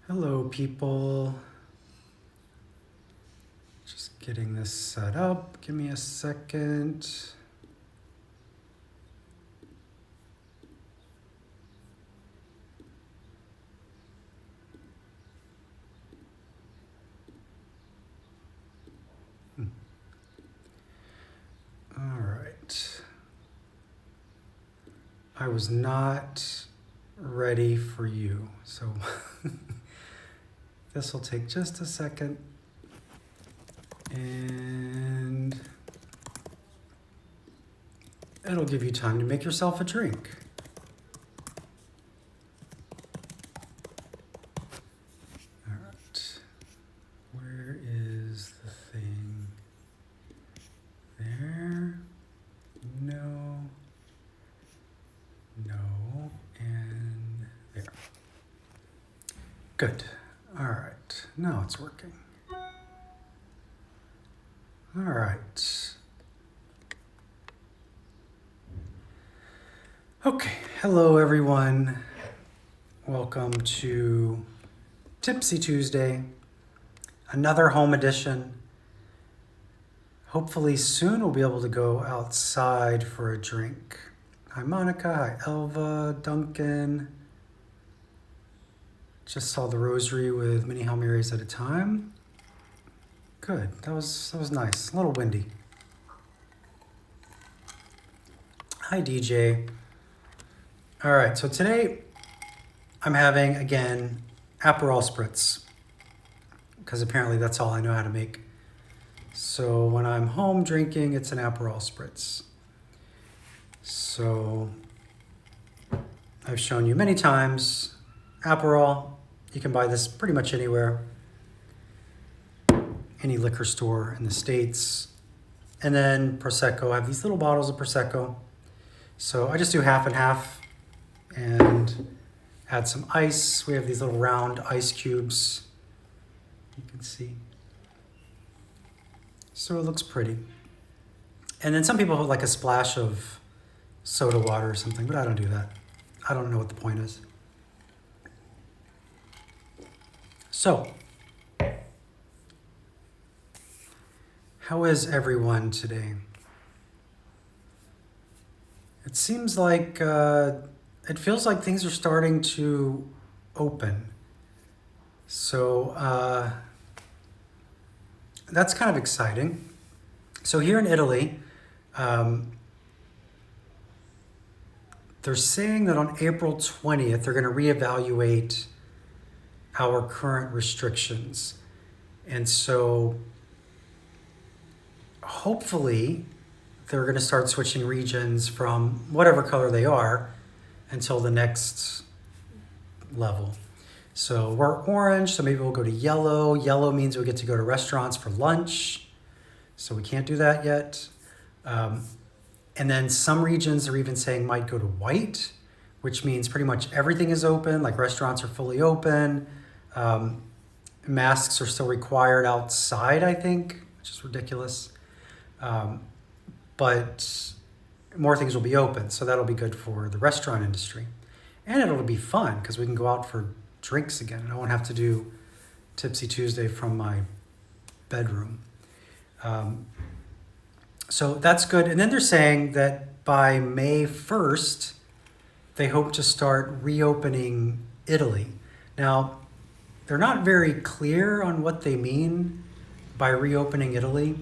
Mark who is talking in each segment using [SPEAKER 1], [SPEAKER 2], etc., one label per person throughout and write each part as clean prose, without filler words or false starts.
[SPEAKER 1] Hello, people. Just getting this set up. Give me a second. All right. I was not ready for you, so this will take just a second. And it'll give you time to make yourself a drink. All right. Where is the thing? There. No. No. And there. Good. All right. Now it's working. All right. Okay. Hello, everyone. Welcome to Tipsy Tuesday, another home edition. Hopefully soon we'll be able to go outside for a drink. Hi, Monica. Hi, Elva, Duncan. Just saw the rosary with many Hail Marys at a time. Good. That was nice. A little windy. Hi, DJ. All right. So today I'm having, again, Aperol Spritz, because apparently that's all I know how to make. So when I'm home drinking, it's an Aperol Spritz. So I've shown you many times, Aperol, you can buy this pretty much anywhere, any liquor store in the States. And then Prosecco, I have these little bottles of Prosecco. So I just do half and half and add some ice. We have these little round ice cubes, you can see. So it looks pretty. And then some people put like a splash of soda water or something, but I don't do that. I don't know what the point is. So, how is everyone today? It seems like, it feels like things are starting to open. So, that's kind of exciting. So here in Italy, they're saying that on April 20th, they're going to reevaluate our current restrictions. And so hopefully they're going to start switching regions from whatever color they are until the next level. So we're orange, so maybe we'll go to yellow. Yellow means we get to go to restaurants for lunch. So we can't do that yet. And then some regions are even saying might go to white, which means pretty much everything is open, like restaurants are fully open. Masks are still required outside, I think, which is ridiculous. But more things will be open, so that'll be good for the restaurant industry. And it'll be fun because we can go out for drinks again. And I won't have to do Tipsy Tuesday from my bedroom. So that's good. And then they're saying that by May 1st, they hope to start reopening Italy. Now, they're not very clear on what they mean by reopening Italy.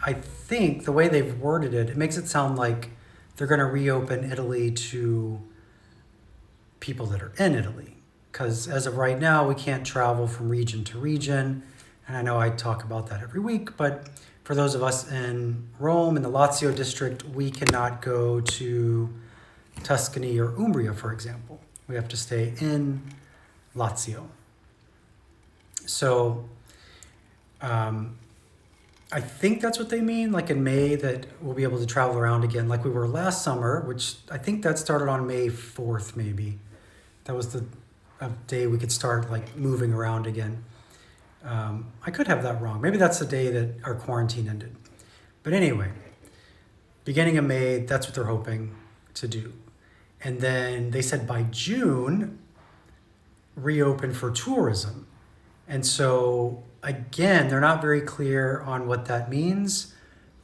[SPEAKER 1] I think the way they've worded it, it makes it sound like they're going to reopen Italy to people that are in Italy. Because as of right now, we can't travel from region to region. And I know I talk about that every week, but for those of us in Rome, in the Lazio district, we cannot go to Tuscany or Umbria, for example. We have to stay in Lazio. So I think that's what they mean, like in May, that we'll be able to travel around again like we were last summer, which I think that started on May 4th, maybe. That was the day we could start like moving around again. I could have that wrong. Maybe that's the day that our quarantine ended. But anyway, beginning of May, that's what they're hoping to do. And then they said by June, reopen for tourism. And so, again, they're not very clear on what that means.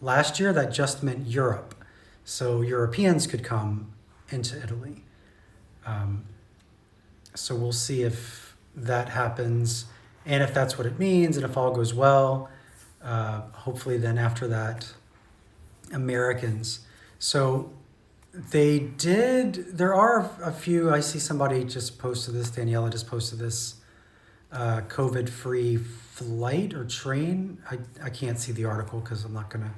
[SPEAKER 1] Last year, that just meant Europe. So Europeans could come into Italy. Um, so we'll see if that happens and if that's what it means and if all goes well. Hopefully, then after that, Americans. So there are a few, I see somebody just posted this, Daniela just posted this, COVID-free flight or train. I can't see the article because I'm not going to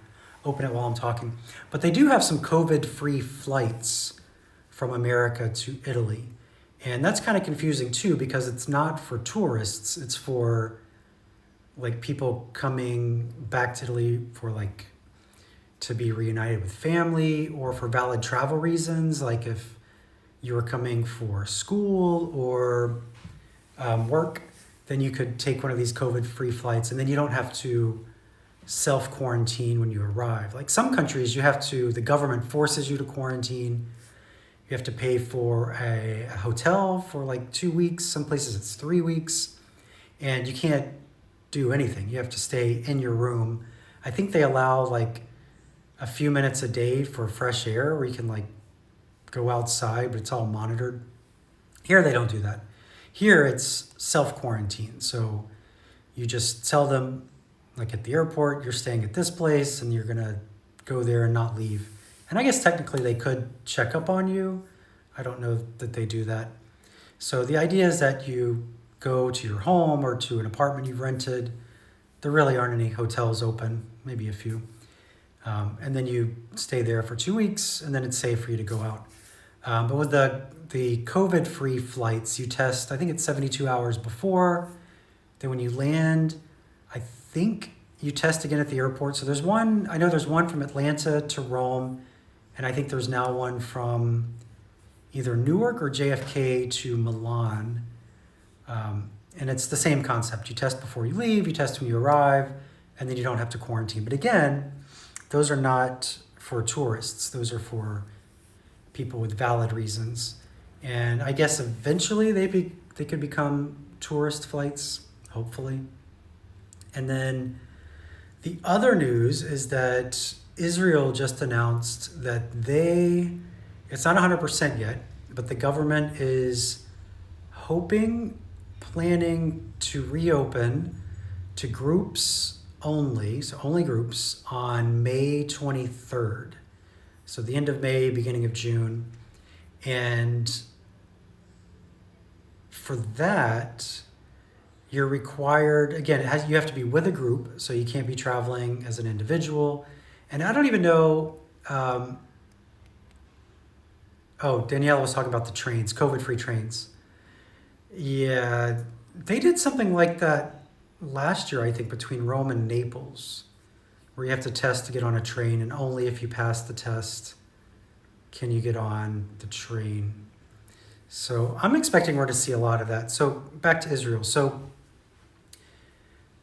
[SPEAKER 1] open it while I'm talking. But they do have some COVID-free flights from America to Italy. And that's kind of confusing too because it's not for tourists. It's for like people coming back to Italy for like to be reunited with family or for valid travel reasons, like if you were coming for school or work, then you could take one of these COVID-free flights and then you don't have to self-quarantine when you arrive. Like some countries, the government forces you to quarantine. You have to pay for a hotel for like 2 weeks. Some places it's 3 weeks. And you can't do anything. You have to stay in your room. I think they allow like a few minutes a day for fresh air where you can like go outside, but it's all monitored. Here they don't do that. Here it's self-quarantine. So you just tell them, like at the airport, you're staying at this place and you're gonna go there and not leave. And I guess technically they could check up on you. I don't know that they do that. So the idea is that you go to your home or to an apartment you've rented. There really aren't any hotels open, maybe a few. And then you stay there for 2 weeks and then it's safe for you to go out. But with the COVID-free flights, you test, I think it's 72 hours before. Then when you land, I think you test again at the airport. So I know there's one from Atlanta to Rome, and I think there's now one from either Newark or JFK to Milan. And it's the same concept. You test before you leave, you test when you arrive, and then you don't have to quarantine. But again, those are not for tourists. Those are for people with valid reasons. And I guess eventually they could become tourist flights, hopefully. And then the other news is that Israel just announced that it's not 100% yet, but the government is planning to reopen to groups only, so only groups on May 23rd. So the end of May, beginning of June. And for that, you're required, again, you have to be with a group, so you can't be traveling as an individual. And I don't even know, Danielle was talking about the trains, COVID-free trains. Yeah, they did something like that last year, I think, between Rome and Naples, where you have to test to get on a train, and only if you pass the test can you get on the train. So I'm expecting we're to see a lot of that. So back to Israel. So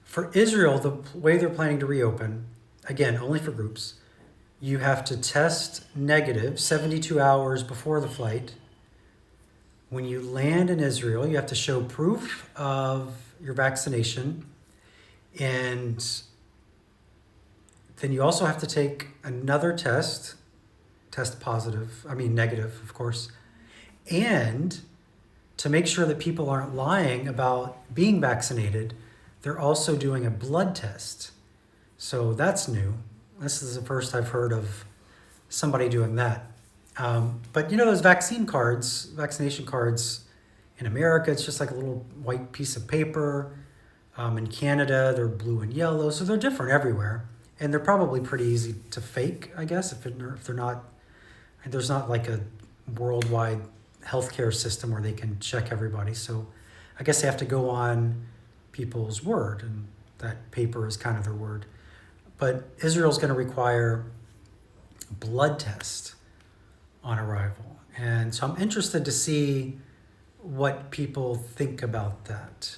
[SPEAKER 1] for Israel, the way they're planning to reopen, again, only for groups, you have to test negative 72 hours before the flight. When you land in Israel, you have to show proof of your vaccination. And then you also have to take another test negative, of course. And to make sure that people aren't lying about being vaccinated, they're also doing a blood test. So that's new. This is the first I've heard of somebody doing that. But those vaccination cards in America, it's just like a little white piece of paper. In Canada, they're blue and yellow, so they're different everywhere. And they're probably pretty easy to fake, I guess, if they're not, there's not like a worldwide healthcare system where they can check everybody. So I guess they have to go on people's word, and that paper is kind of their word. But Israel's going to require a blood test on arrival. And so I'm interested to see what people think about that.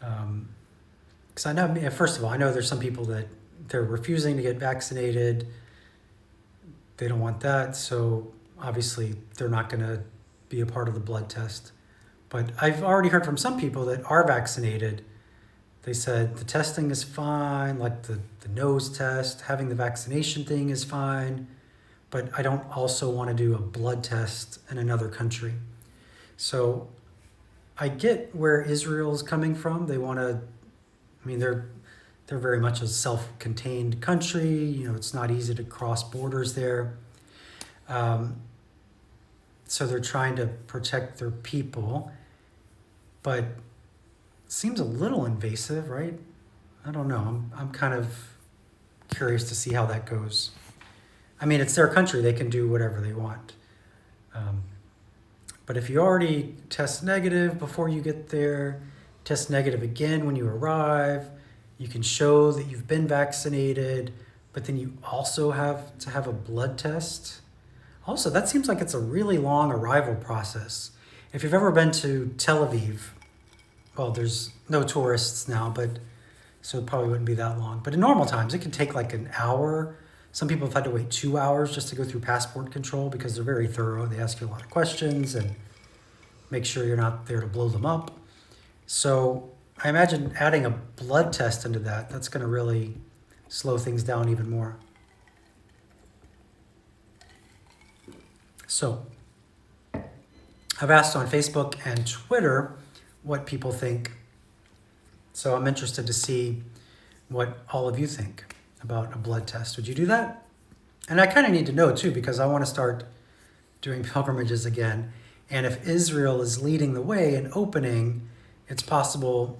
[SPEAKER 1] Because I know, first of all, I know there's some people that they're refusing to get vaccinated. They don't want that. So obviously they're not going to be a part of the blood test. But I've already heard from some people that are vaccinated. They said the testing is fine, like the nose test, having the vaccination thing is fine, but I don't also want to do a blood test in another country. So I get where Israel's coming from. They want to, I mean, they're very much a self-contained country. You know, it's not easy to cross borders there. So they're trying to protect their people, but it seems a little invasive, right? I don't know. I'm kind of curious to see how that goes. I mean, it's their country. They can do whatever they want. But if you already test negative before you get there, test negative again when you arrive, you can show that you've been vaccinated, but then you also have to have a blood test. Also, that seems like it's a really long arrival process. If you've ever been to Tel Aviv, well, there's no tourists now, but so it probably wouldn't be that long. But in normal times, it can take like an hour. Some people have had to wait 2 hours just to go through passport control because they're very thorough. They ask you a lot of questions and make sure you're not there to blow them up. So I imagine adding a blood test into that, that's going to really slow things down even more. So I've asked on Facebook and Twitter what people think. So I'm interested to see what all of you think about a blood test. Would you do that? And I kind of need to know too, because I want to start doing pilgrimages again. And if Israel is leading the way in opening, it's possible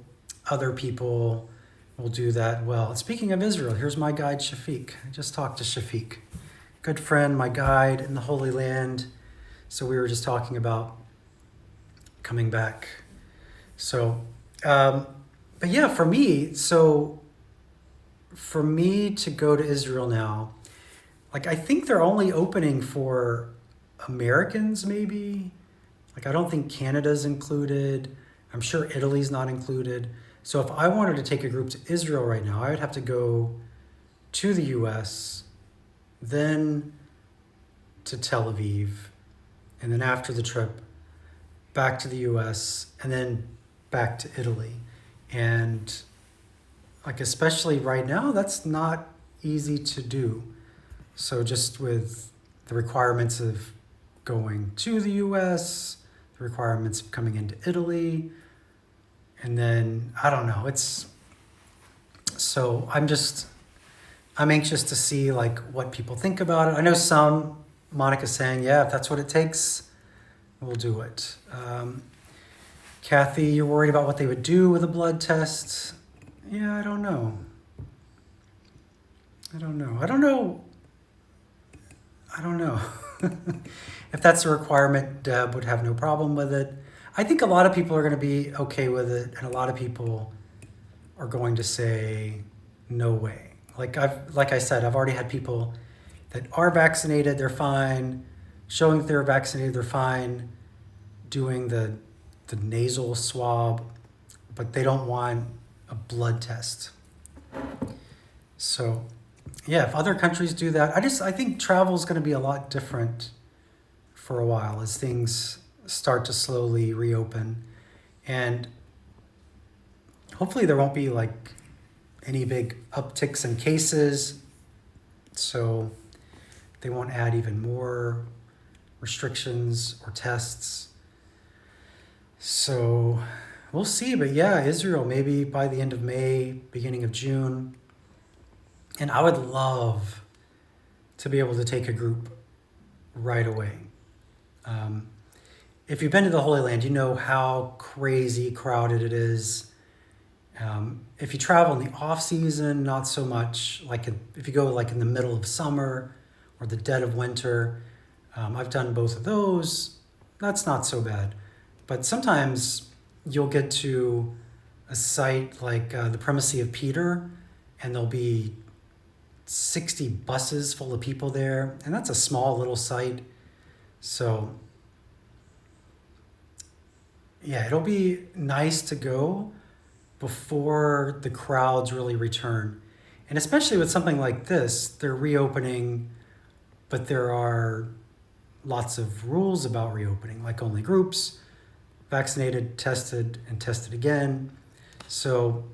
[SPEAKER 1] other people will do that well. Speaking of Israel, here's my guide, Shafiq. I just talked to Shafiq, good friend, my guide in the Holy Land. So we were just talking about coming back. So, but yeah, for me to go to Israel now, like I think they're only opening for Americans maybe. Like I don't think Canada's included. I'm sure Italy's not included. So if I wanted to take a group to Israel right now, I would have to go to the US, then to Tel Aviv, and then after the trip, back to the US, and then back to Italy. And like, especially right now, that's not easy to do. So just with the requirements of going to the US, the requirements of coming into Italy, and then, I don't know, so I'm anxious to see like what people think about it. I know Monica's saying, yeah, if that's what it takes, we'll do it. Kathy, you're worried about what they would do with a blood test. Yeah, I don't know. If that's a requirement, Deb would have no problem with it. I think a lot of people are going to be okay with it, and a lot of people are going to say, no way. Like I said, I've already had people that are vaccinated, they're fine. Showing that they're vaccinated, they're fine. Doing the nasal swab, but they don't want a blood test. So, yeah, if other countries do that, I think travel is going to be a lot different for a while as things start to slowly reopen. And hopefully there won't be like any big upticks in cases, so they won't add even more restrictions or tests. So we'll see. But yeah, Israel, maybe by the end of May, beginning of June. And I would love to be able to take a group right away. If you've been to the Holy Land, you know how crazy crowded it is. If you travel in the off season, not so much. Like if you go like in the middle of summer or the dead of winter, I've done both of those. That's not so bad. But sometimes you'll get to a site like the Primacy of Peter, and there'll be 60 buses full of people there, and that's a small little site. So yeah, it'll be nice to go before the crowds really return. And especially with something like this, they're reopening, but there are lots of rules about reopening, like only groups, vaccinated, tested, and tested again. So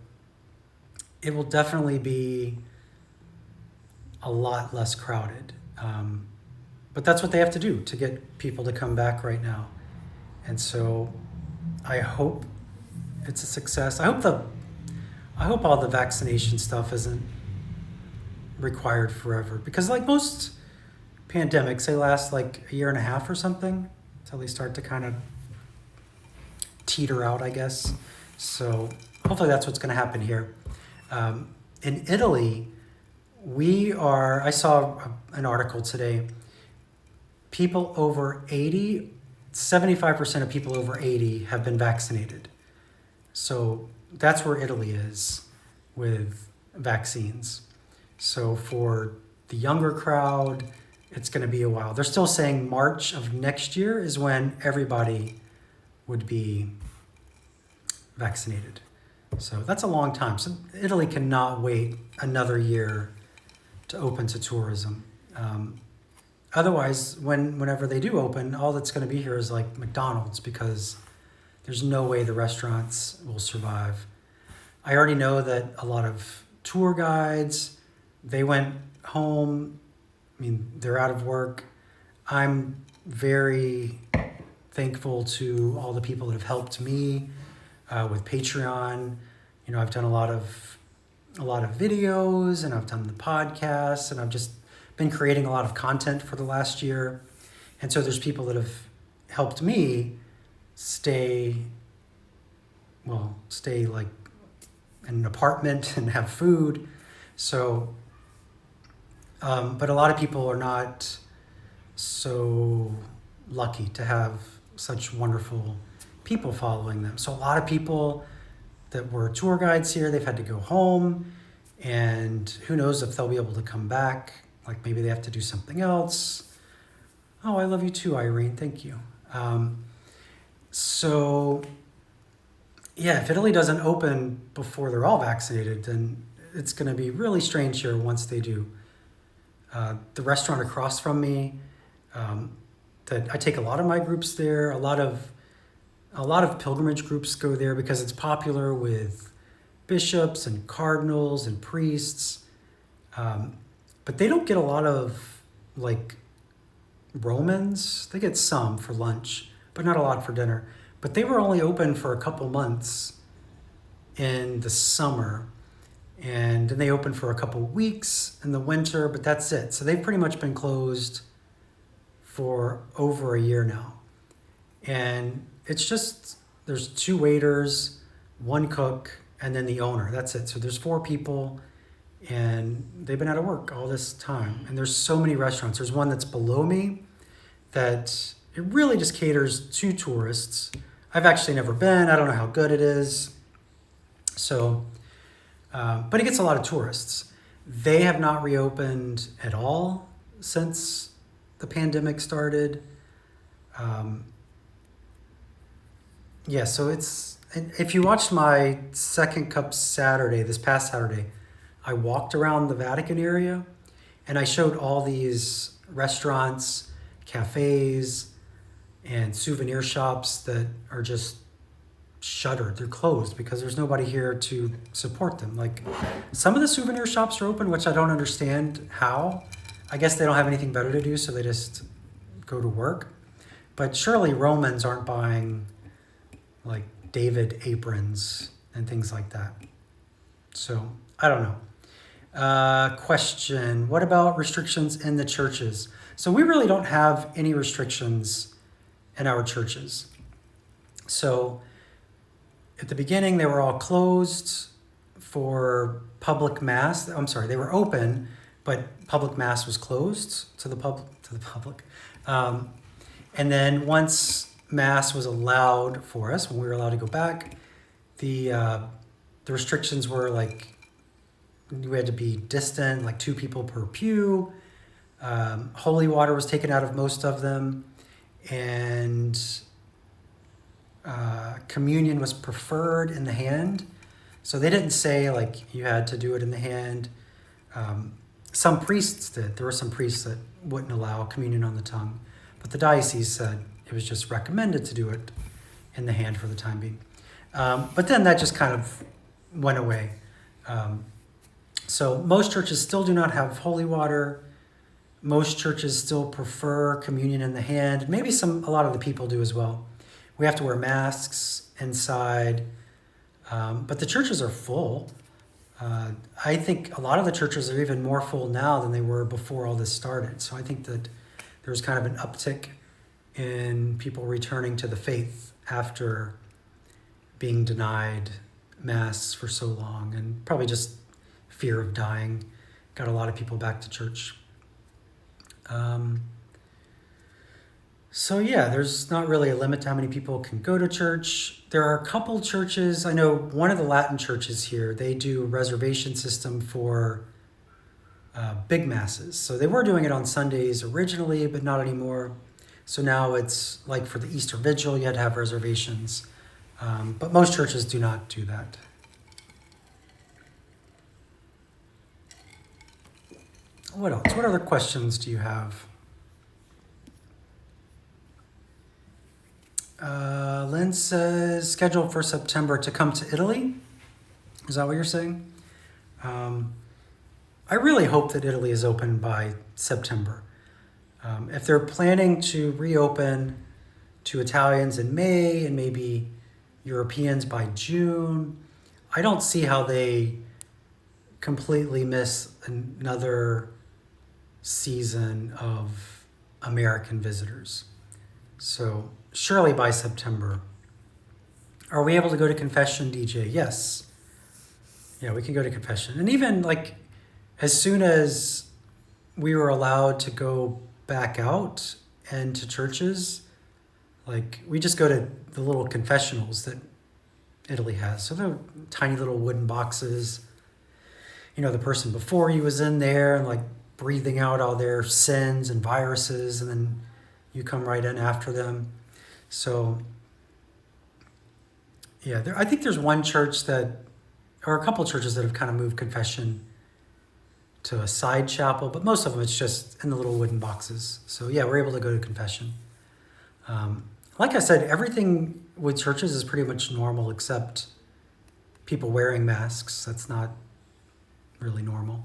[SPEAKER 1] it will definitely be a lot less crowded. But that's what they have to do to get people to come back right now. And so I hope it's a success. I hope all the vaccination stuff isn't required forever, because like most pandemics, they last like a year and a half or something until they start to kind of teeter out, I guess. So hopefully that's what's going to happen here. In Italy, I saw an article today. People over 80, 75% of people over 80 have been vaccinated. So that's where Italy is with vaccines. So for the younger crowd, it's going to be a while. They're still saying March of next year is when everybody would be vaccinated. So that's a long time. So Italy cannot wait another year to open to tourism. Otherwise, whenever they do open, all that's going to be here is like McDonald's, because there's no way the restaurants will survive. I already know that a lot of tour guides, they went home. I mean, they're out of work. I'm very thankful to all the people that have helped me with Patreon. You know, I've done a lot of videos, and I've done the podcasts, and I've just been creating a lot of content for the last year. And so there's people that have helped me stay like in an apartment and have food. So, but a lot of people are not so lucky to have such wonderful people following them. So a lot of people that were tour guides here, they've had to go home, and who knows if they'll be able to come back. Like maybe they have to do something else. Oh, I love you too, Irene. Thank you. So yeah, if Italy doesn't open before they're all vaccinated, then it's going to be really strange here once they do. The restaurant across from me, that I take a lot of my groups there. A lot of pilgrimage groups go there because it's popular with bishops and cardinals and priests. But they don't get a lot of like Romans. They get some for lunch, but not a lot for dinner. But they were only open for a couple months in the summer, and then they opened for a couple weeks in the winter, but that's it. So they've pretty much been closed for over a year now. And it's just, there's 2 waiters, 1 cook, and then the owner. That's it. So there's 4 people, and they've been out of work all this time. And there's so many restaurants. There's one that's below me that it really just caters to tourists. I've actually never been. I don't know how good it is. So, but it gets a lot of tourists. They have not reopened at all since the pandemic started. Yeah, so if you watched my Second Cup Saturday, this past Saturday, I walked around the Vatican area, and I showed all these restaurants, cafes, and souvenir shops that are just shuttered. They're closed because there's nobody here to support them. Like, some of the souvenir shops are open, which I don't understand how. I guess they don't have anything better to do, so they just go to work. But surely Romans aren't buying like David aprons and things like that. So I don't know. Question, what about restrictions in the churches? So we really don't have any restrictions in our churches. So at the beginning, they were all closed for public mass. I'm sorry, they were open, but public mass was closed to the public. And then once mass was allowed for us, when we were allowed to go back, the restrictions were like, we had to be distant, like 2 people per pew. Holy water was taken out of most of them, and communion was preferred in the hand. So they didn't say like you had to do it in the hand. Some priests did. There were some priests that wouldn't allow communion on the tongue, but the diocese said it was just recommended to do it in the hand for the time being. But then that just kind of went away. So most churches still do not have holy water. Most churches still prefer communion in the hand. Maybe a lot of the people do as well. We have to wear masks inside, but the churches are full. I think a lot of the churches are even more full now than they were before all this started. So I think that there's kind of an uptick in people returning to the faith after being denied mass for so long, and probably just fear of dying got a lot of people back to church. So yeah, there's not really a limit to how many people can go to church. There are a couple churches, I know one of the Latin churches here, they do a reservation system for big masses. So they were doing it on Sundays originally, but not anymore. So now it's like for the Easter Vigil, you had to have reservations. But most churches do not do that. What else? What other questions do you have? Lynn says, scheduled for September to come to Italy. Is that what you're saying? I really hope that Italy is open by September. If they're planning to reopen to Italians in May and maybe Europeans by June, I don't see how they completely miss another season of American visitors. So surely by September. Are we able to go to confession, DJ? Yes. Yeah, we can go to confession. And even like as soon as we were allowed to go back out and to churches, like we just go to the little confessionals that Italy has. So they're tiny little wooden boxes. You know, the person before you was in there and like breathing out all their sins and viruses, and then you come right in after them. So yeah, I think there's one church or a couple churches that have kind of moved confession to a side chapel, but most of them it's just in the little wooden boxes. So yeah, we're able to go to confession. Like I said, everything with churches is pretty much normal except people wearing masks. That's not really normal.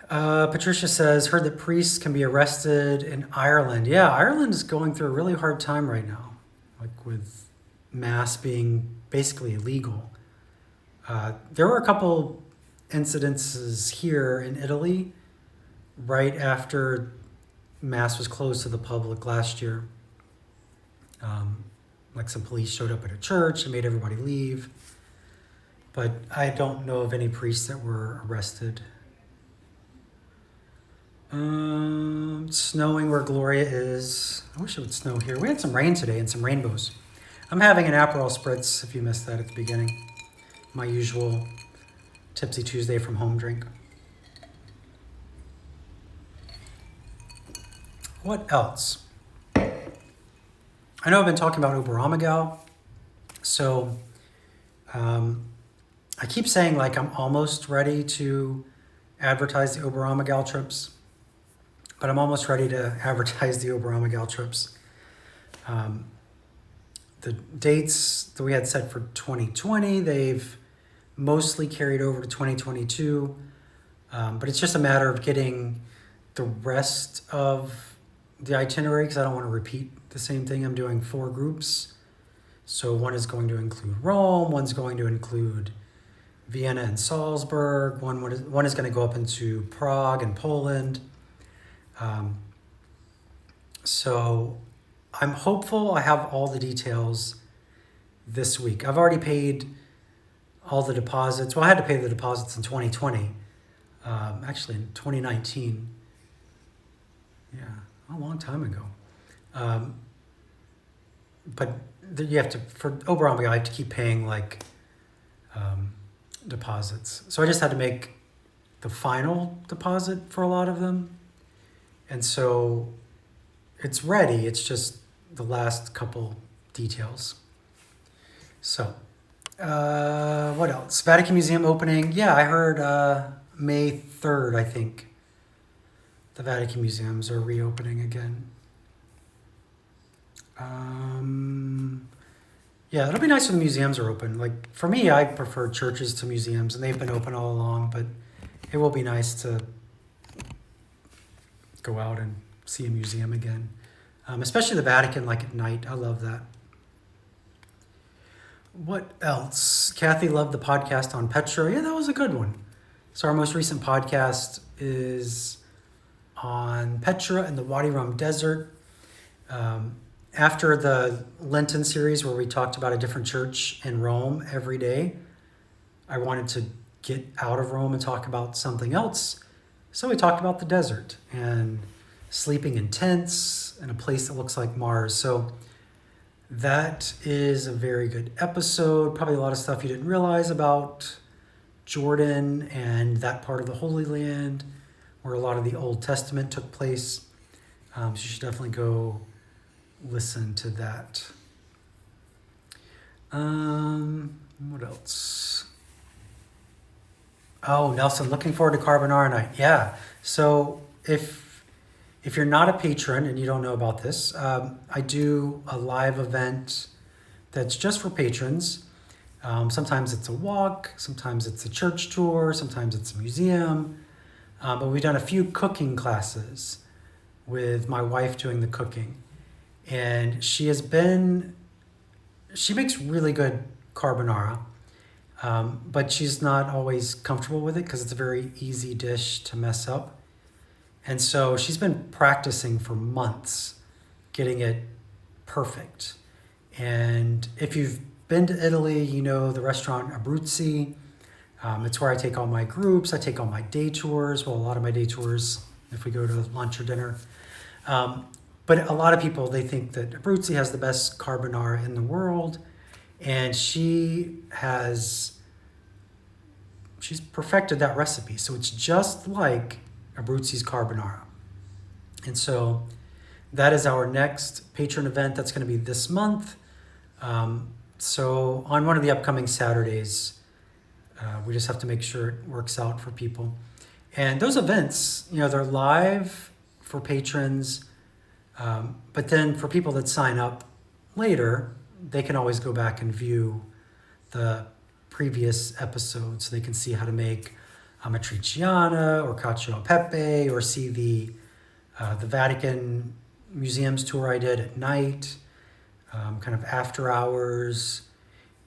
[SPEAKER 1] Patricia says, heard that priests can be arrested in Ireland. Yeah, Ireland is going through a really hard time right now, like with mass being basically illegal. There were a couple incidences here in Italy right after mass was closed to the public last year. Like some police showed up at a church and made everybody leave. But I don't know of any priests that were arrested. Snowing where Gloria is. I wish it would snow here. We had some rain today and some rainbows. I'm having an Aperol Spritz, if you missed that at the beginning. My usual Tipsy Tuesday from home drink. What else? I know I've been talking about Oberammergau. So I keep saying like I'm almost ready to advertise the Oberammergau trips, but I'm almost ready to advertise the Oberammergau trips. The dates that we had set for 2020, they've mostly carried over to 2022, but it's just a matter of getting the rest of the itinerary because I don't want to repeat the same thing. I'm doing 4 groups. So one is going to include Rome, one's going to include Vienna and Salzburg, one is going to go up into Prague and Poland. So I'm hopeful I have all the details this week. I've already paid all the deposits. Well, I had to pay the deposits in 2020, actually in 2019. Yeah, a long time ago. But you have to, for Oberammergau, I have to keep paying like deposits. So I just had to make the final deposit for a lot of them. And so it's ready. It's just the last couple details. So what else? Vatican Museum opening. Yeah, I heard May 3rd, I think. The Vatican Museums are reopening again. Yeah, it'll be nice when the museums are open. Like for me, I prefer churches to museums, and they've been open all along. But it will be nice to go out and see a museum again, especially the Vatican, like at night. I love that. What else? Kathy loved the podcast on Petra. Yeah, that was a good one. So our most recent podcast is on Petra and the Wadi Rum Desert. After the Lenten series where we talked about a different church in Rome every day, I wanted to get out of Rome and talk about something else. So we talked about the desert and sleeping in tents in a place that looks like Mars. So that is a very good episode. Probably a lot of stuff you didn't realize about Jordan and that part of the Holy Land where a lot of the Old Testament took place. So you should definitely go listen to that. What else? Oh, Nelson, looking forward to Carbonara Night. Yeah. So if you're not a patron and you don't know about this, I do a live event that's just for patrons. Sometimes it's a walk, sometimes it's a church tour, sometimes it's a museum. But we've done a few cooking classes with my wife doing the cooking. And she makes really good carbonara, but she's not always comfortable with it because it's a very easy dish to mess up. And so she's been practicing for months, getting it perfect. And if you've been to Italy, you know the restaurant Abruzzi. It's where I take all my groups. I take all my day tours. Well, a lot of my day tours, if we go to lunch or dinner. But a lot of people, they think that Abruzzi has the best carbonara in the world. And she's perfected that recipe. So it's just like Abruzzi's carbonara. And so that is our next patron event. That's going to be this month. So on one of the upcoming Saturdays, we just have to make sure it works out for people. And those events, they're live for patrons. But then for people that sign up later, they can always go back and view the previous episodes. So they can see how to make amatriciana or cacio e pepe, or see the Vatican museums tour I did at night, kind of after hours.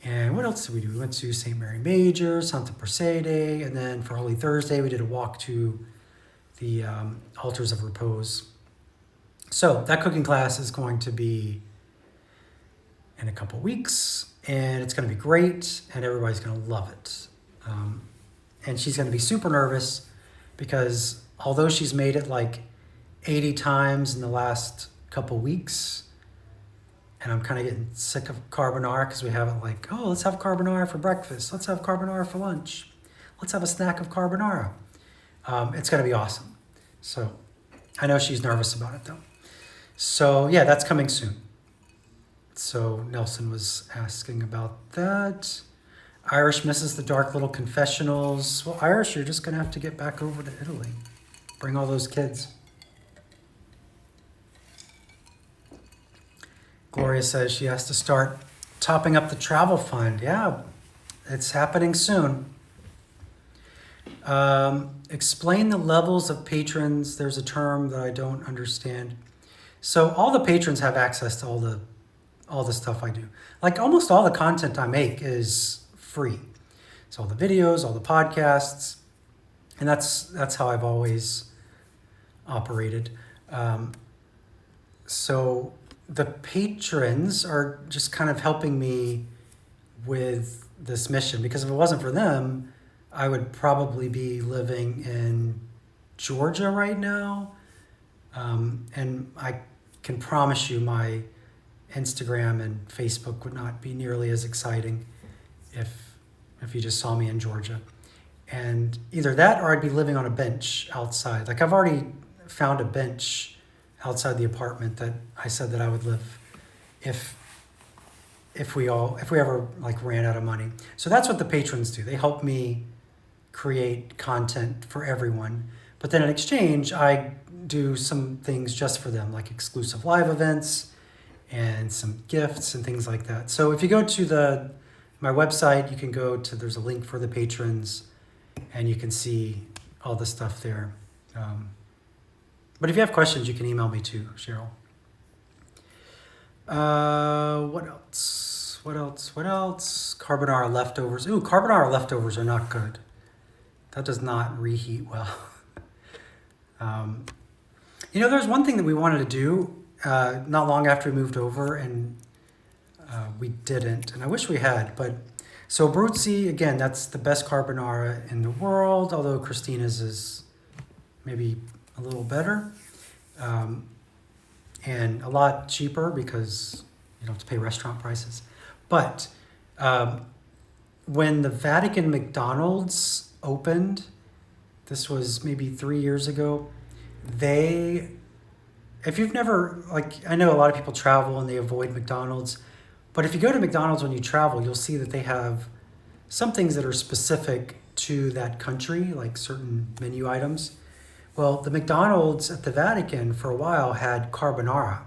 [SPEAKER 1] And what else did we do? We went to St. Mary Major, Santa Prassede, and then for Holy Thursday, we did a walk to the Altars of Repose. So that cooking class is going to be in a couple weeks, and it's going to be great, and everybody's going to love it. And she's going to be super nervous because although she's made it like 80 times in the last couple weeks, and I'm kind of getting sick of carbonara because we have it like, oh, let's have carbonara for breakfast. Let's have carbonara for lunch. Let's have a snack of carbonara. It's going to be awesome. So I know she's nervous about it though. So yeah, that's coming soon. So Nelson was asking about that. Irish misses the dark little confessionals. Well, Irish, you're just going to have to get back over to Italy. Bring all those kids. Gloria says she has to start topping up the travel fund. Yeah, it's happening soon. Explain the levels of patrons. There's a term that I don't understand. So all the patrons have access to all the stuff I do. Like almost all the content I make is free. So all the videos, all the podcasts, and that's how I've always operated. So the patrons are just kind of helping me with this mission, because if it wasn't for them, I would probably be living in Georgia right now. And I can promise you my Instagram and Facebook would not be nearly as exciting if you just saw me in Georgia. And either that or I'd be living on a bench outside. Like I've already found a bench outside the apartment that I said that I would live if we ever like ran out of money. So that's what the patrons do. They help me create content for everyone. But then in exchange, I do some things just for them, like exclusive live events and some gifts and things like that. So if you go to my website, you can go to, there's a link for the patrons, and you can see all the stuff there. But if you have questions, you can email me too, Cheryl. What else? Carbonara leftovers. Ooh, carbonara leftovers are not good. That does not reheat well. There's one thing that we wanted to do not long after we moved over, and we didn't, and I wish we had. But so Abruzzi, again, that's the best carbonara in the world, although Christina's is maybe a little better, and a lot cheaper because you don't have to pay restaurant prices. But when the Vatican McDonald's opened, this was maybe 3 years ago, if you've never, I know a lot of people travel and they avoid McDonald's, but if you go to McDonald's when you travel, you'll see that they have some things that are specific to that country, like certain menu items. Well, the McDonald's at the Vatican for a while had carbonara,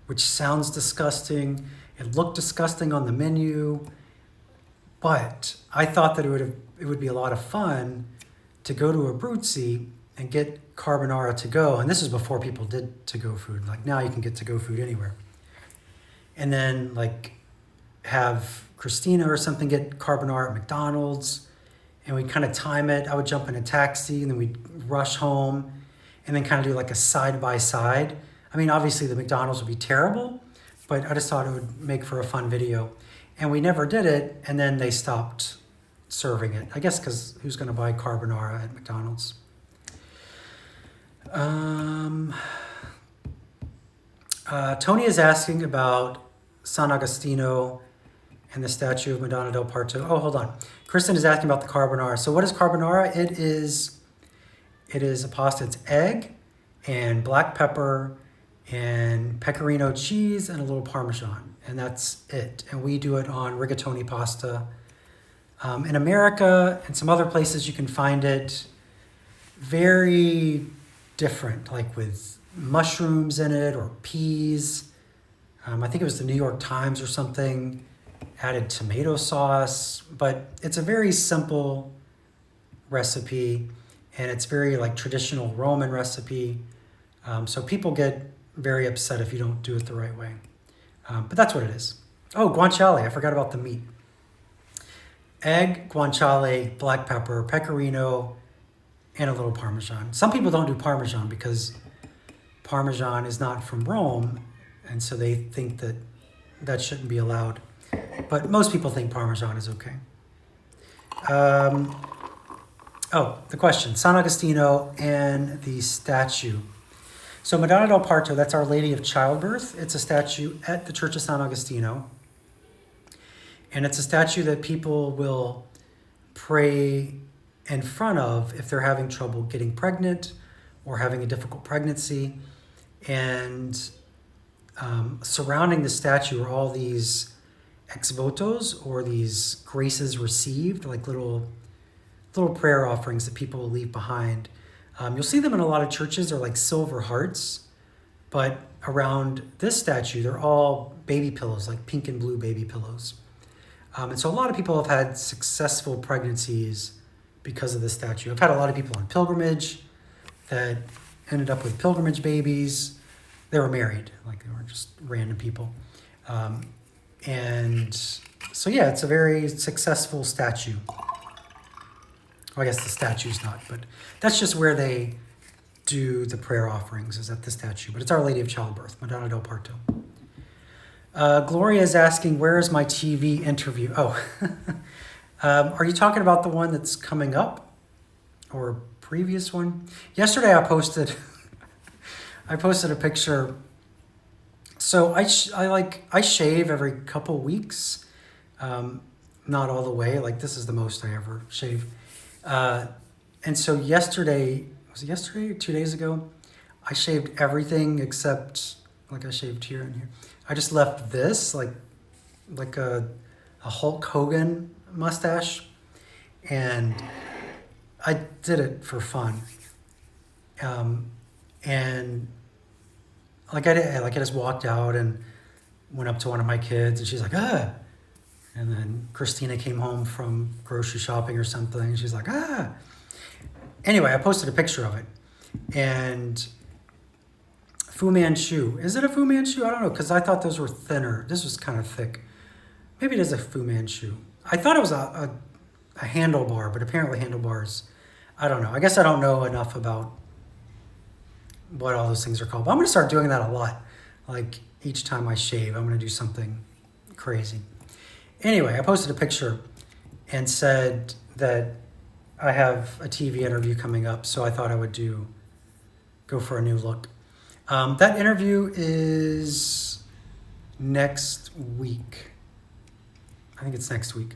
[SPEAKER 1] which sounds disgusting. It looked disgusting on the menu, but I thought that it would be a lot of fun to go to Abruzzi and get carbonara to go. And this is before people did to-go food. Like now you can get to-go food anywhere. And then have Christina or something get carbonara at McDonald's, and we'd kind of time it. I would jump in a taxi and then we'd rush home and then kind of do like a side-by-side. I mean, obviously the McDonald's would be terrible, but I just thought it would make for a fun video. And we never did it, and then they stopped serving it. I guess because who's going to buy carbonara at McDonald's? Tony is asking about San Agostino and the statue of Madonna del Parto. Oh, hold on. Kristen is asking about the carbonara. So what is carbonara? It is a pasta. It's egg and black pepper and pecorino cheese and a little Parmesan. And that's it. And we do it on rigatoni pasta. In America and some other places you can find it very different, like with mushrooms in it or peas. I think it was the New York Times or something added tomato sauce, but it's a very simple recipe, and it's very traditional Roman recipe. So people get very upset if you don't do it the right way. But that's what it is. Oh, guanciale. I forgot about the meat. Egg, guanciale, black pepper, pecorino, and a little Parmesan. Some people don't do Parmesan because Parmesan is not from Rome, and so they think that shouldn't be allowed. But most people think Parmesan is okay. The question, San Agostino and the statue. So Madonna del Parto, that's Our Lady of Childbirth. It's a statue at the Church of San Agostino. And it's a statue that people will pray in front of if they're having trouble getting pregnant or having a difficult pregnancy. And surrounding the statue are all these ex votos, or these graces received, like little prayer offerings that people will leave behind. You'll see them in a lot of churches. They're like silver hearts, but around this statue, they're all baby pillows, like pink and blue baby pillows. And so a lot of people have had successful pregnancies because of this statue. I've had a lot of people on pilgrimage that ended up with pilgrimage babies. They were married, like they weren't just random people. And so, yeah, it's a very successful statue. Well, I guess the statue's not, but that's just where they do the prayer offerings, is at the statue. But it's Our Lady of Childbirth, Madonna del Parto. Gloria is asking, where is my TV interview? Oh, are you talking about the one that's coming up, or a previous one? Yesterday I posted a picture. So I shave every couple weeks, not all the way. Like this is the most I ever shave. And so yesterday, was it yesterday or 2 days ago? I shaved everything except I shaved here and here. I just left this like a Hulk Hogan mustache, and I did it for fun. And I just walked out and went up to one of my kids, and she's like, ah. And then Christina came home from grocery shopping or something, and she's like, ah. Anyway, I posted a picture of it, and Fu Manchu. Is it a Fu Manchu? I don't know, because I thought those were thinner. This was kind of thick. Maybe it is a Fu Manchu. I thought it was a handlebar, but apparently handlebars, I don't know. I guess I don't know enough about what all those things are called. But I'm going to start doing that a lot. Like each time I shave, I'm going to do something crazy. Anyway, I posted a picture and said that I have a TV interview coming up, so I thought I would go for a new look. That interview is next week. I think it's next week.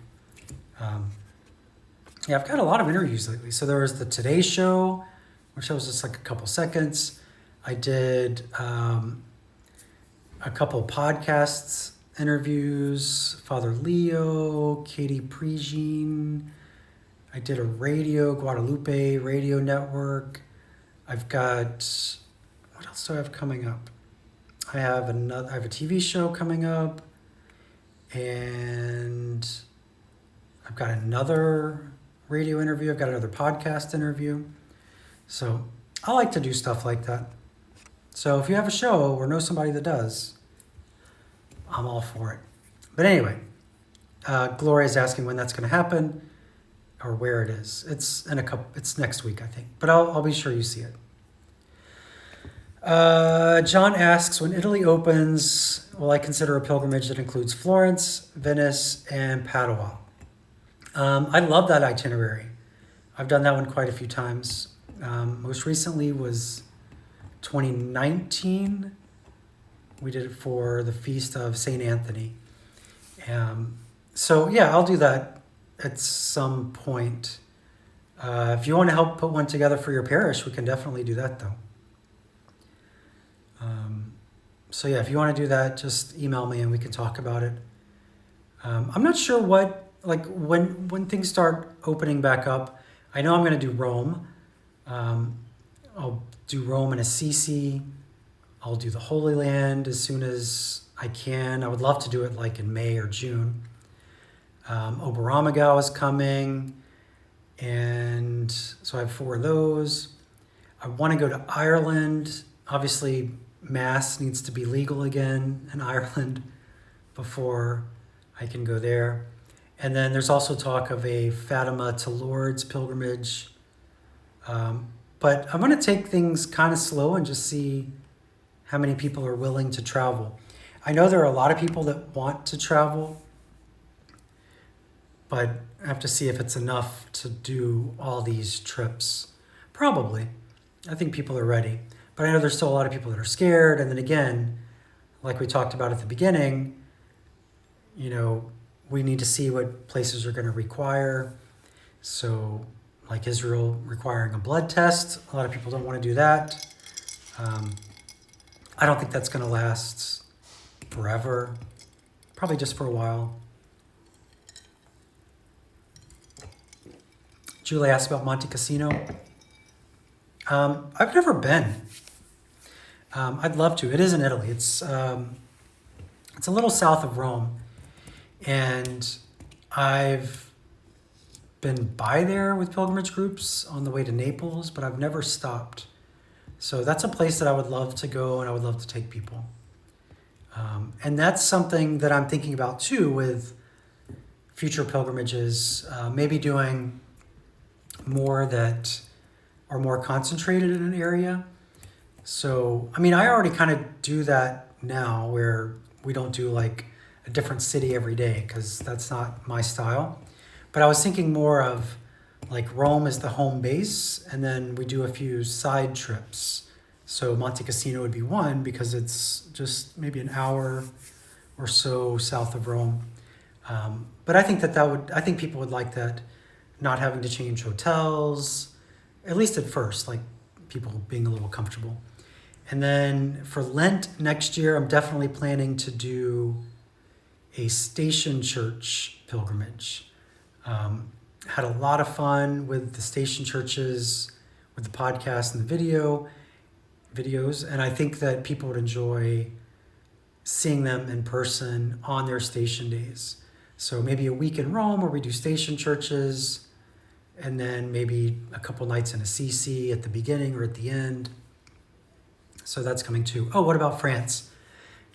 [SPEAKER 1] Yeah, I've got a lot of interviews lately. So there was the Today Show, which was just like a couple seconds. I did a couple podcasts interviews, Father Leo, Katie Prejean. I did a Guadalupe radio network. I've got, what else do I have coming up? I have a TV show coming up, and I've got another radio interview. I've got another podcast interview. So I like to do stuff like that. So if you have a show or know somebody that does, I'm all for it. But anyway, Gloria's asking when that's going to happen or where it is. It's next week, I think. But I'll be sure you see it. John asks, when Italy opens, will I consider a pilgrimage that includes Florence, Venice, and Padua? I love that itinerary. I've done that one quite a few times. Most recently was 2019. We did it for the Feast of St. Anthony. So yeah, I'll do that at some point. If you want to help put one together for your parish, we can definitely do that though. So yeah, if you want to do that, just email me and we can talk about it. I'm not sure when things start opening back up. I know I'm going to do Rome. I'll do Rome and Assisi. I'll do the Holy Land as soon as I can. I would love to do it like in May or June. Oberammergau is coming, and so I have 4 of those. I want to go to Ireland. Obviously, Mass needs to be legal again in Ireland before I can go there. And then there's also talk of a Fatima to Lourdes pilgrimage. But I'm going to take things kind of slow and just see how many people are willing to travel. I know there are a lot of people that want to travel, but I have to see if it's enough to do all these trips. Probably. I think people are ready. But I know there's still a lot of people that are scared. And then again, like we talked about at the beginning, we need to see what places are going to require. So like Israel requiring a blood test. A lot of people don't want to do that. I don't think that's going to last forever. Probably just for a while. Julie asked about Monte Cassino. I've never been. I'd love to. It is in Italy. It's a little south of Rome. And I've been by there with pilgrimage groups on the way to Naples, but I've never stopped. So that's a place that I would love to go, and I would love to take people. And that's something that I'm thinking about too with future pilgrimages, maybe doing more that are more concentrated in an area. So, I already kind of do that now where we don't do like a different city every day because that's not my style. But I was thinking more of like Rome is the home base, and then we do a few side trips. So Monte Cassino would be one because it's just maybe an hour or so south of Rome. But I think I think people would like that, not having to change hotels, at least at first, like people being a little comfortable. And then for Lent next year, I'm definitely planning to do a station church pilgrimage. Had a lot of fun with the station churches, with the podcast and the video. videos, and I think that people would enjoy seeing them in person on their station days. So maybe a week in Rome where we do station churches, and then maybe a couple nights in Assisi at the beginning or at the end. So that's coming too. Oh, what about France?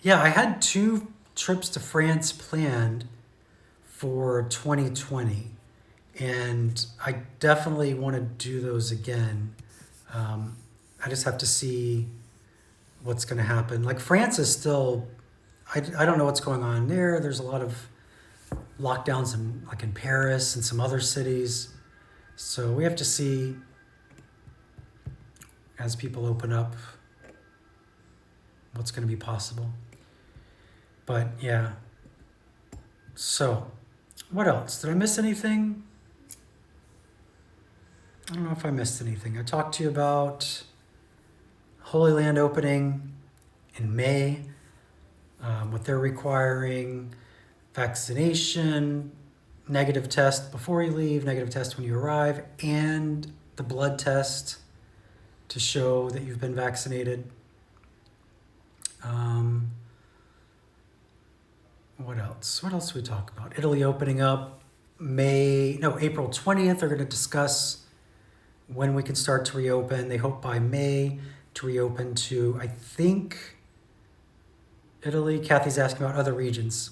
[SPEAKER 1] Yeah, I had 2 trips to France planned for 2020, and I definitely want to do those again. I just have to see what's going to happen. Like France is still, I don't know what's going on there. There's a lot of lockdowns in Paris and some other cities. So we have to see as people open up what's going to be possible. But yeah. So what else? Did I miss anything? I don't know if I missed anything. I talked to you about Holy Land opening in May, what they're requiring, vaccination, negative test before you leave, negative test when you arrive, and the blood test to show that you've been vaccinated. What else? What else did we talk about? Italy opening up April 20th. They're going to discuss when we can start to reopen. They hope by May to reopen to, I think, Italy. Kathy's asking about other regions.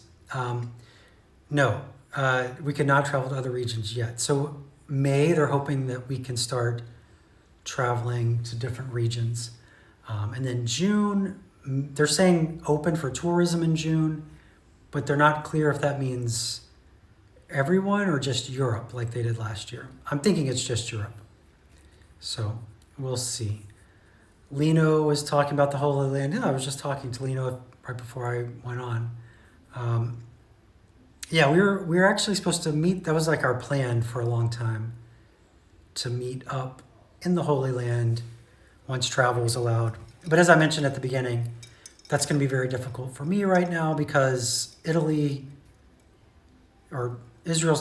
[SPEAKER 1] No, we cannot travel to other regions yet. So May, they're hoping that we can start traveling to different regions. And then June, they're saying open for tourism in June, but they're not clear if that means everyone or just Europe like they did last year. I'm thinking it's just Europe. So we'll see. Lino was talking about the Holy Land. Yeah, I was just talking to Lino right before I went on. Yeah, we were actually supposed to meet. That was like our plan for a long time, to meet up in the Holy Land once travel was allowed. But as I mentioned at the beginning, that's going to be very difficult for me right now because Israel's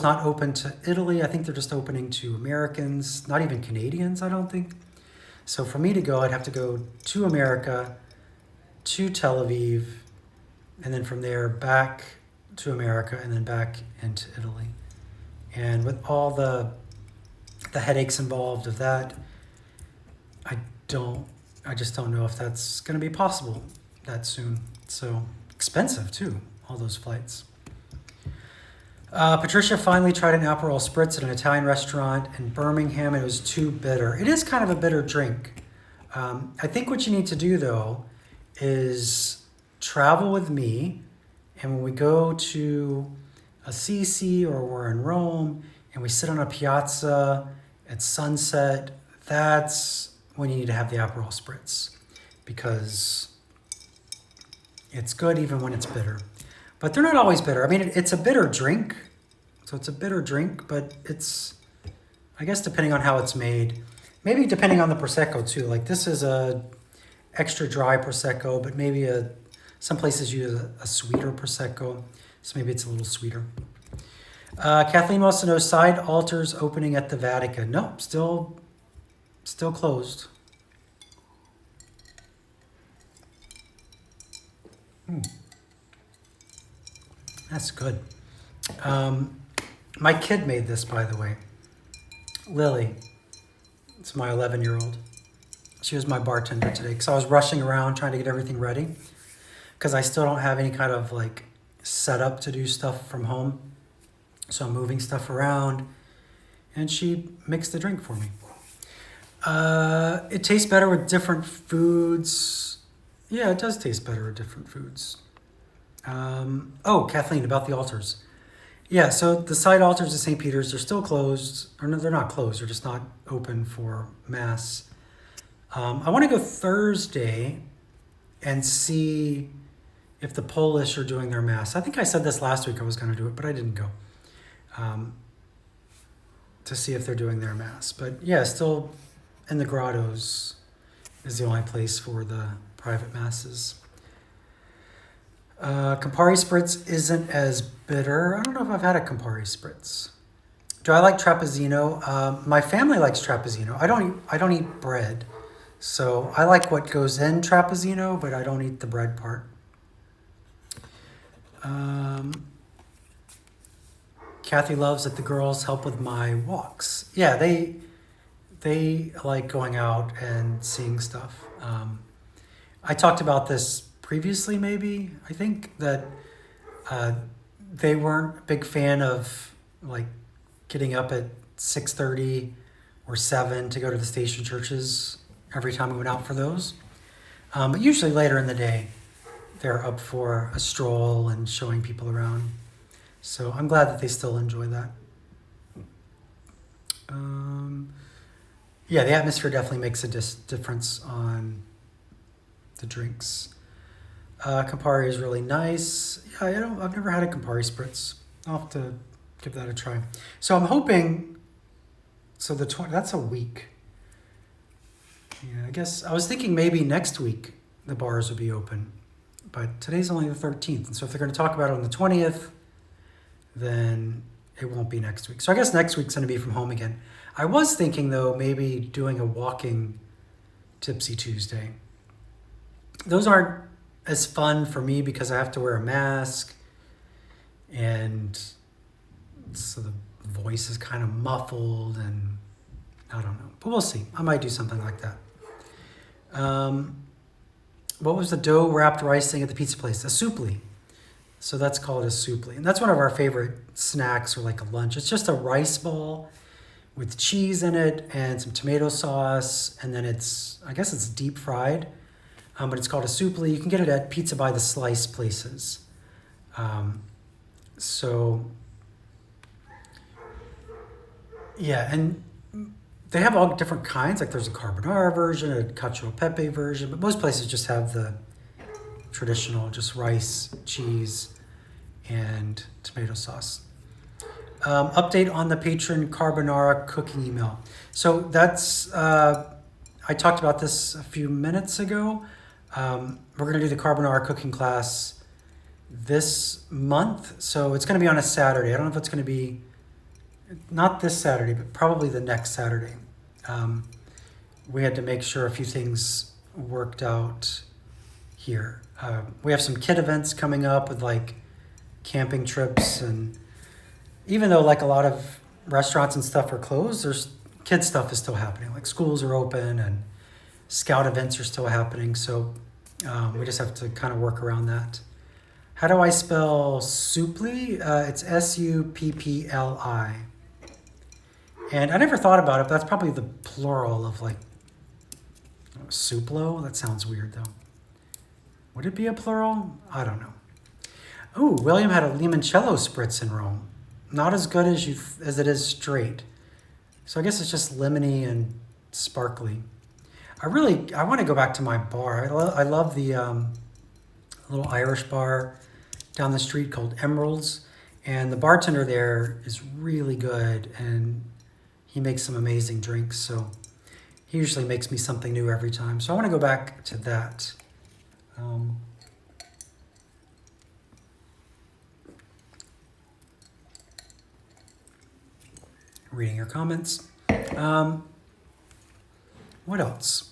[SPEAKER 1] not open to Italy. I think they're just opening to Americans, not even Canadians, I don't think. So for me to go, I'd have to go to America, to Tel Aviv, and then from there back to America and then back into Italy. And with all the headaches involved of that, I just don't know if that's going to be possible that soon. So expensive too, all those flights. Patricia finally tried an Aperol Spritz at an Italian restaurant in Birmingham, and it was too bitter. It is kind of a bitter drink. I think what you need to do, though, is travel with me, and when we go to Assisi or we're in Rome, and we sit on a piazza at sunset, that's when you need to have the Aperol Spritz, because it's good even when it's bitter. But they're not always bitter. I mean, it's a bitter drink. So it's a bitter drink, but it's, I guess, depending on how it's made. Maybe depending on the Prosecco, too. Like, this is a extra dry Prosecco, but maybe some places use a sweeter Prosecco. So maybe it's a little sweeter. Kathleen wants to know, side altars opening at the Vatican. Nope, still closed. That's good. My kid made this, by the way. Lily. It's my 11-year-old. She was my bartender today because I was rushing around trying to get everything ready because I still don't have any kind of like setup to do stuff from home. So I'm moving stuff around, and she mixed the drink for me. It tastes better with different foods. Yeah, it does taste better with different foods. Kathleen, about the altars. Yeah, so the side altars at St. Peter's, they're still closed. Or no, they're not closed. They're just not open for Mass. I want to go Thursday and see if the Polish are doing their Mass. I think I said this last week I was going to do it, but I didn't go. To see if they're doing their Mass. But yeah, still in the grottos is the only place for the private Masses. Campari Spritz isn't as bitter. I don't know if I've had a Campari Spritz. Do I like Trapezzino? My family likes Trapezzino. I don't eat bread, So I like what goes in Trapezzino, but I don't eat the bread part. Kathy loves that the girls help with my walks. Yeah, they like going out and seeing stuff. I talked about this previously, maybe. I think that uh, they weren't a big fan of like getting up at 6:30 or 7 to go to the station churches every time we went out for those. But usually later in the day, they're up for a stroll and showing people around. So I'm glad that they still enjoy that. Yeah, the atmosphere definitely makes a difference on the drinks. Campari is really nice. Yeah, I've never had a Campari spritz. I'll have to give that a try. So I'm hoping. So that's a week. Yeah, I guess I was thinking maybe next week the bars would be open, but today's only the 13th, and so if they're going to talk about it on the 20th, then it won't be next week. So I guess next week's going to be from home again. I was thinking though maybe doing a walking Tipsy Tuesday. Those aren't as fun for me because I have to wear a mask, and so the voice is kind of muffled, and I don't know, but we'll see. I might do something like that. What was the dough wrapped rice thing at the pizza place? A soupli. So that's called a soupli. And that's one of our favorite snacks or like a lunch. It's just a rice ball with cheese in it and some tomato sauce. And then I guess it's deep fried, but it's called a soupli. You can get it at Pizza by the Slice places. So yeah, and they have all different kinds. Like there's a carbonara version, a cacio e pepe version, but most places just have the traditional, just rice, cheese, and tomato sauce. Update on the patron carbonara cooking email. So that's, I talked about this a few minutes ago. We're going to do the carbonara cooking class this month. So it's going to be on a Saturday. I don't know if it's going to be, not this Saturday, but probably the next Saturday. We had to make sure a few things worked out here. We have some kid events coming up with like camping trips, and even though like a lot of restaurants and stuff are closed, there's kid stuff is still happening. Like schools are open and scout events are still happening. So we just have to kind of work around that. How do I spell soupli? It's Suppli. And I never thought about it, but that's probably the plural of like suplo. That sounds weird though. Would it be a plural? I don't know. Oh, William had a limoncello spritz in Rome. Not as good as it is straight. So I guess it's just lemony and sparkly. I want to go back to my bar. I love the little Irish bar down the street called Emeralds. And the bartender there is really good, and he makes some amazing drinks. So he usually makes me something new every time. So I want to go back to that. Reading your comments. What else?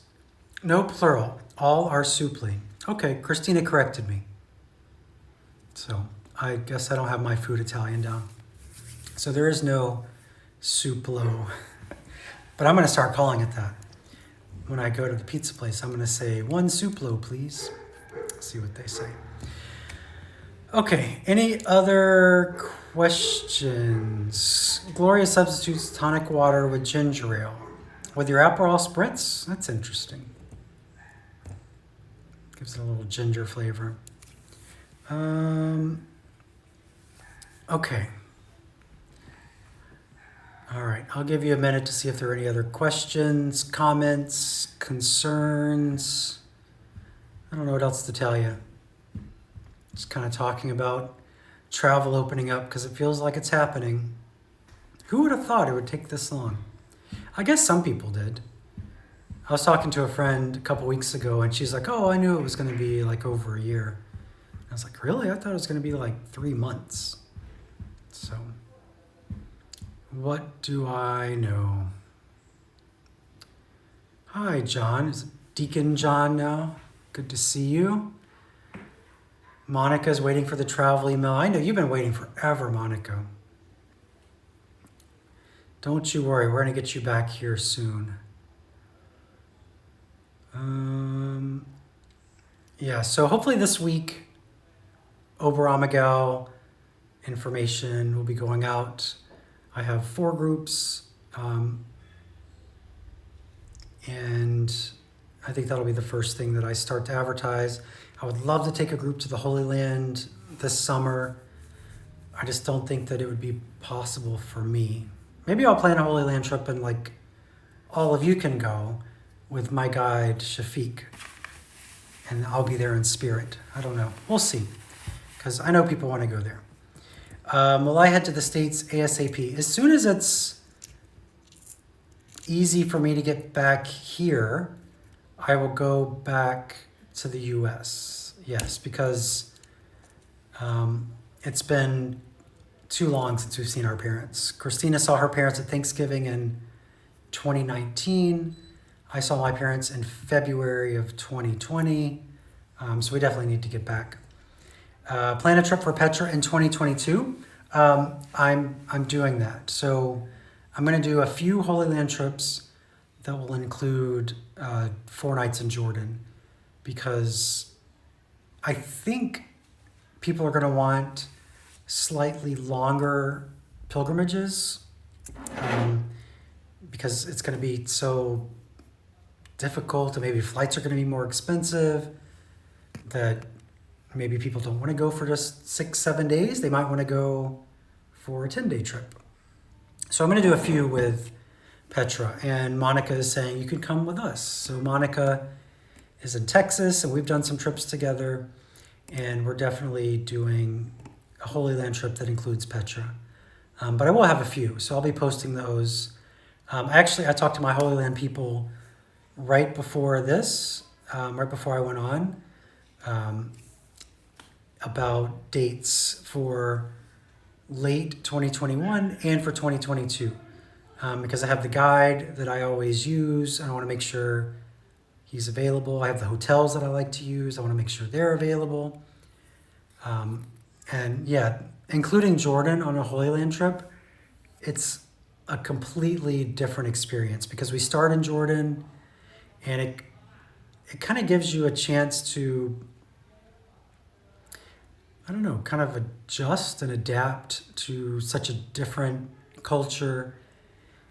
[SPEAKER 1] No plural. All are soupli. Okay, Christina corrected me. So I guess I don't have my food Italian down. So there is no suplo. But I'm going to start calling it that. When I go to the pizza place, I'm going to say, 1 suplo, please. See what they say. Okay, any other questions? Gloria substitutes tonic water with ginger ale. With your Aperol spritz? That's interesting. Gives it a little ginger flavor. Okay. All right, I'll give you a minute to see if there are any other questions, comments, concerns. I don't know what else to tell you. Just kind of talking about travel opening up because it feels like it's happening. Who would have thought it would take this long? I guess some people did. I was talking to a friend a couple weeks ago, and she's like, oh, I knew it was going to be like over a year. I was like, really? I thought it was going to be like 3 months. So what do I know? Hi, John. Is it Deacon John now. Good to see you. Monica's waiting for the travel email. I know you've been waiting forever, Monica. Don't you worry, we're going to get you back here soon. Yeah, so hopefully this week, Oberammergau information will be going out. I have 4 groups, and I think that'll be the first thing that I start to advertise. I would love to take a group to the Holy Land this summer. I just don't think that it would be possible for me. Maybe I'll plan a Holy Land trip and like all of you can go with my guide Shafiq, and I'll be there in spirit. I don't know. We'll see, because I know people want to go there. Will I head to the States ASAP? As soon as it's easy for me to get back here, I will go back to the US. Yes, because it's been too long since we've seen our parents. Christina saw her parents at Thanksgiving in 2019. I saw my parents in February of 2020. So we definitely need to get back. Plan a trip for Petra in 2022. I'm doing that. So I'm going to do a few Holy Land trips that will include 4 nights in Jordan, because I think people are going to want slightly longer pilgrimages, because it's going to be so difficult, and maybe flights are going to be more expensive, that maybe people don't want to go for just 6-7 days. They might want to go for a 10-day trip. So I'm going to do a few with Petra, and Monica is saying you can come with us. So Monica is in Texas, and we've done some trips together, and we're definitely doing a Holy Land trip that includes Petra. But I will have a few, so I'll be posting those. Actually, I talked to my Holy Land people right before this, right before I went on, about dates for late 2021 and for 2022, because I have the guide that I always use, and I want to make sure he's available. I have the hotels that I like to use. I want to make sure they're available. And yeah, including Jordan on a Holy Land trip, it's a completely different experience, because we start in Jordan, and it kind of gives you a chance to, I don't know, kind of adjust and adapt to such a different culture.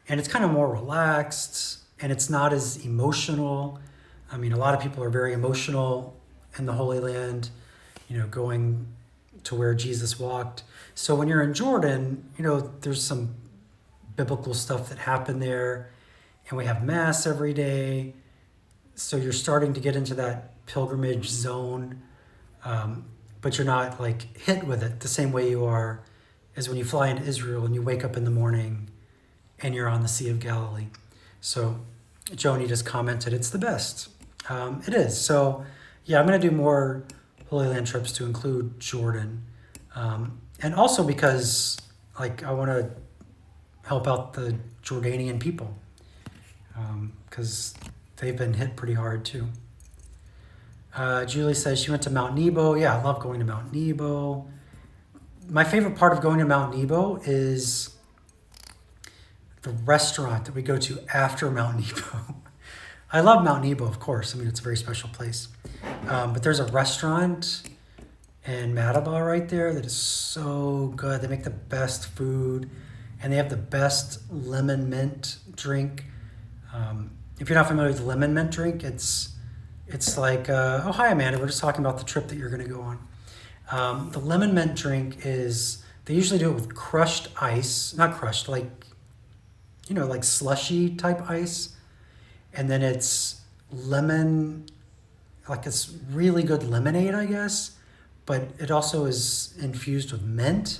[SPEAKER 1] And it's kind of more relaxed, and it's not as emotional. I mean, a lot of people are very emotional in the Holy Land, going to where Jesus walked. So when you're in Jordan, there's some biblical stuff that happened there, and we have Mass every day. So you're starting to get into that pilgrimage zone, but you're not like hit with it the same way you are as when you fly into Israel and you wake up in the morning and you're on the Sea of Galilee. So Joni just commented, it's the best. It is. So yeah, I'm going to do more Holy Land trips to include Jordan. And also because I want to help out the Jordanian people, because they've been hit pretty hard too. Julie says she went to Mount Nebo. Yeah, I love going to Mount Nebo. My favorite part of going to Mount Nebo is the restaurant that we go to after Mount Nebo. I love Mount Nebo, of course. I mean, it's a very special place. But there's a restaurant in Madaba right there that is so good. They make the best food, and they have the best lemon mint drink. If you're not familiar with the lemon mint drink, it's like, oh, hi, Amanda. We're just talking about the trip that you're going to go on. The lemon mint drink is, they usually do it with crushed ice, not crushed, like slushy type ice. And then it's lemon, like it's really good lemonade, I guess. But it also is infused with mint.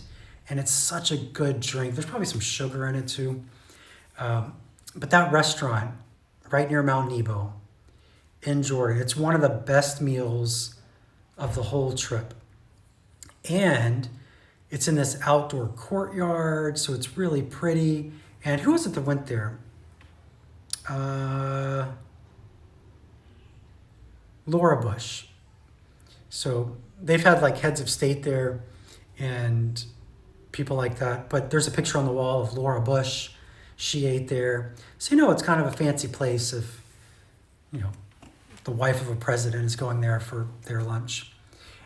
[SPEAKER 1] And it's such a good drink. There's probably some sugar in it too. But that restaurant right near Mount Nebo in Jordan, it's one of the best meals of the whole trip. And it's in this outdoor courtyard, so it's really pretty. And who was it that went there? Laura Bush. So they've had like heads of state there and people like that. But there's a picture on the wall of Laura Bush. She ate there. So, it's kind of a fancy place if, the wife of a president is going there for their lunch.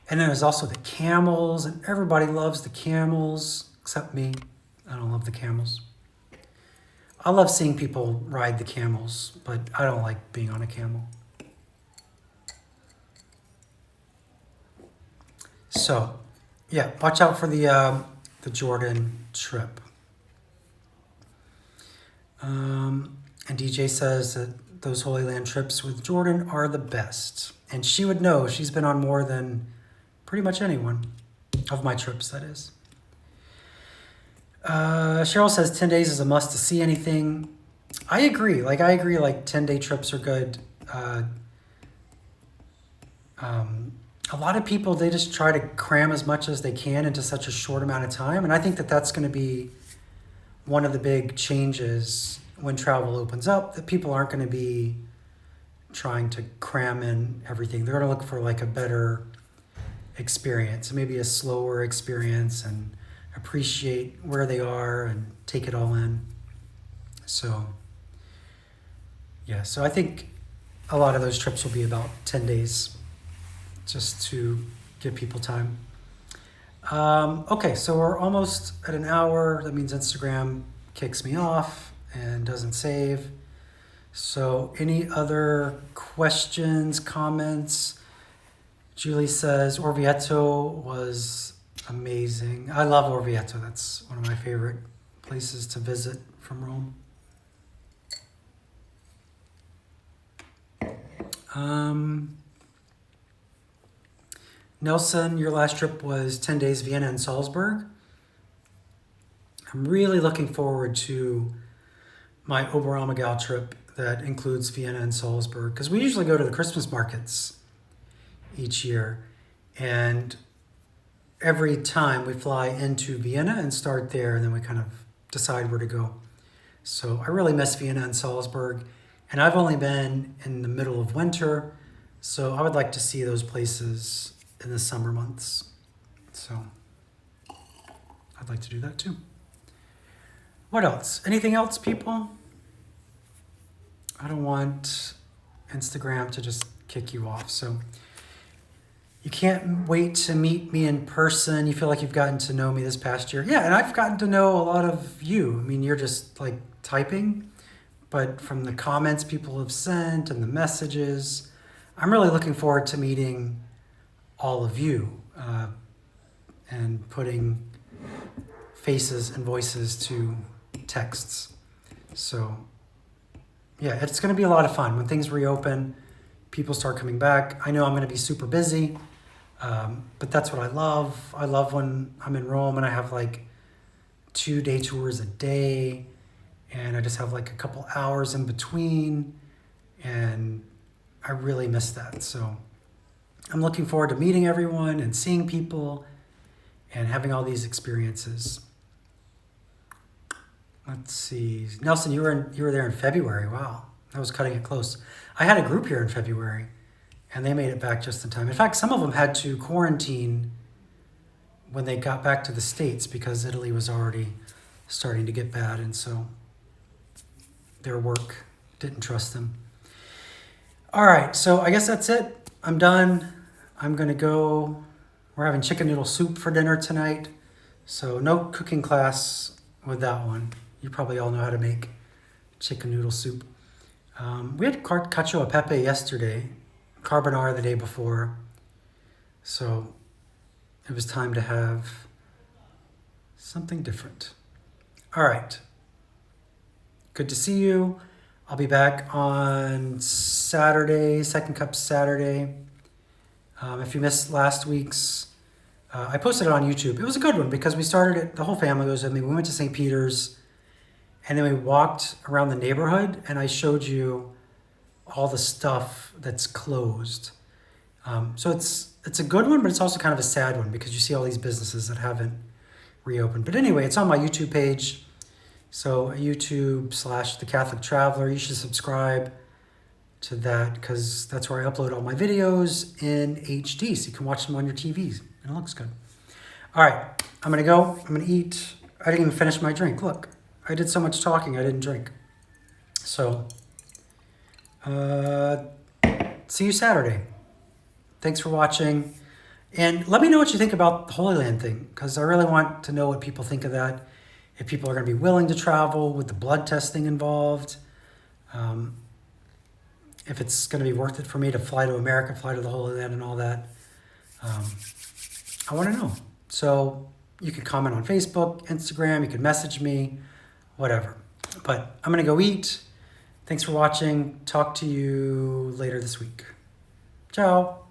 [SPEAKER 1] And then there's also the camels, and everybody loves the camels, except me. I don't love the camels. I love seeing people ride the camels, but I don't like being on a camel. So, yeah, watch out for the Jordan trip. And DJ says that those Holy Land trips with Jordan are the best. And she would know. She's been on more than pretty much anyone of my trips, that is. Cheryl says 10 days is a must to see anything. I agree. Like 10-day trips are good. A lot of people, they just try to cram as much as they can into such a short amount of time. And I think that that's going to be one of the big changes when travel opens up, that people aren't going to be trying to cram in everything. They're going to look for like a better experience, maybe a slower experience, and appreciate where they are and take it all in. So, yeah, so I think a lot of those trips will be about 10 days just to give people time. Okay, so we're almost at an hour. That means Instagram kicks me off and doesn't save. So any other questions, comments? Julie says Orvieto was amazing. I love Orvieto. That's one of my favorite places to visit from Rome. Nelson, your last trip was 10 days Vienna and Salzburg. I'm really looking forward to my Oberammergau trip that includes Vienna and Salzburg, because we usually go to the Christmas markets each year. And every time we fly into Vienna and start there, and then we kind of decide where to go. So I really miss Vienna and Salzburg. And I've only been in the middle of winter, so I would like to see those places in the summer months. So I'd like to do that too. What else? Anything else, people? I don't want Instagram to just kick you off. So you can't wait to meet me in person. You feel like you've gotten to know me this past year. Yeah, and I've gotten to know a lot of you. I mean, you're just like typing, but from the comments people have sent and the messages, I'm really looking forward to meeting all of you and putting faces and voices to texts. So yeah, it's going to be a lot of fun when things reopen, people start coming back. I know I'm going to be super busy, but that's what I love. I love when I'm in Rome and I have like 2 day tours a day, and I just have like a couple hours in between, and I really miss that. So I'm looking forward to meeting everyone and seeing people and having all these experiences. Let's see. Nelson, you were there in February. Wow, that was cutting it close. I had a group here in February, and they made it back just in time. In fact, some of them had to quarantine when they got back to the States because Italy was already starting to get bad, and so their work didn't trust them. All right, so I guess that's it. I'm done. I'm gonna go. We're having chicken noodle soup for dinner tonight, so no cooking class with that one. You probably all know how to make chicken noodle soup. We had cacio e pepe yesterday, carbonara the day before, so it was time to have something different. All right. Good to see you. I'll be back on Saturday, Second Cup Saturday. If you missed last week's, I posted it on YouTube. It was a good one because we started it, the whole family was with me. We went to St. Peter's, and then we walked around the neighborhood, and I showed you all the stuff that's closed. So it's a good one, but it's also kind of a sad one because you see all these businesses that haven't reopened. But anyway, it's on my YouTube page. So YouTube /The Catholic Traveler, you should subscribe. to that because that's where I upload all my videos in HD, so you can watch them on your TVs, and it looks good. All right, I'm gonna go. I'm gonna eat. I didn't even finish my drink. Look, I did so much talking, I didn't drink. So, see you Saturday. Thanks for watching. And let me know what you think about the Holy Land thing, because I really want to know what people think of that. If people are going to be willing to travel with the blood testing involved. If it's going to be worth it for me to fly to America, fly to the Holy Land and all that. I want to know. So you can comment on Facebook, Instagram, you can message me, whatever. But I'm going to go eat. Thanks for watching. Talk to you later this week. Ciao.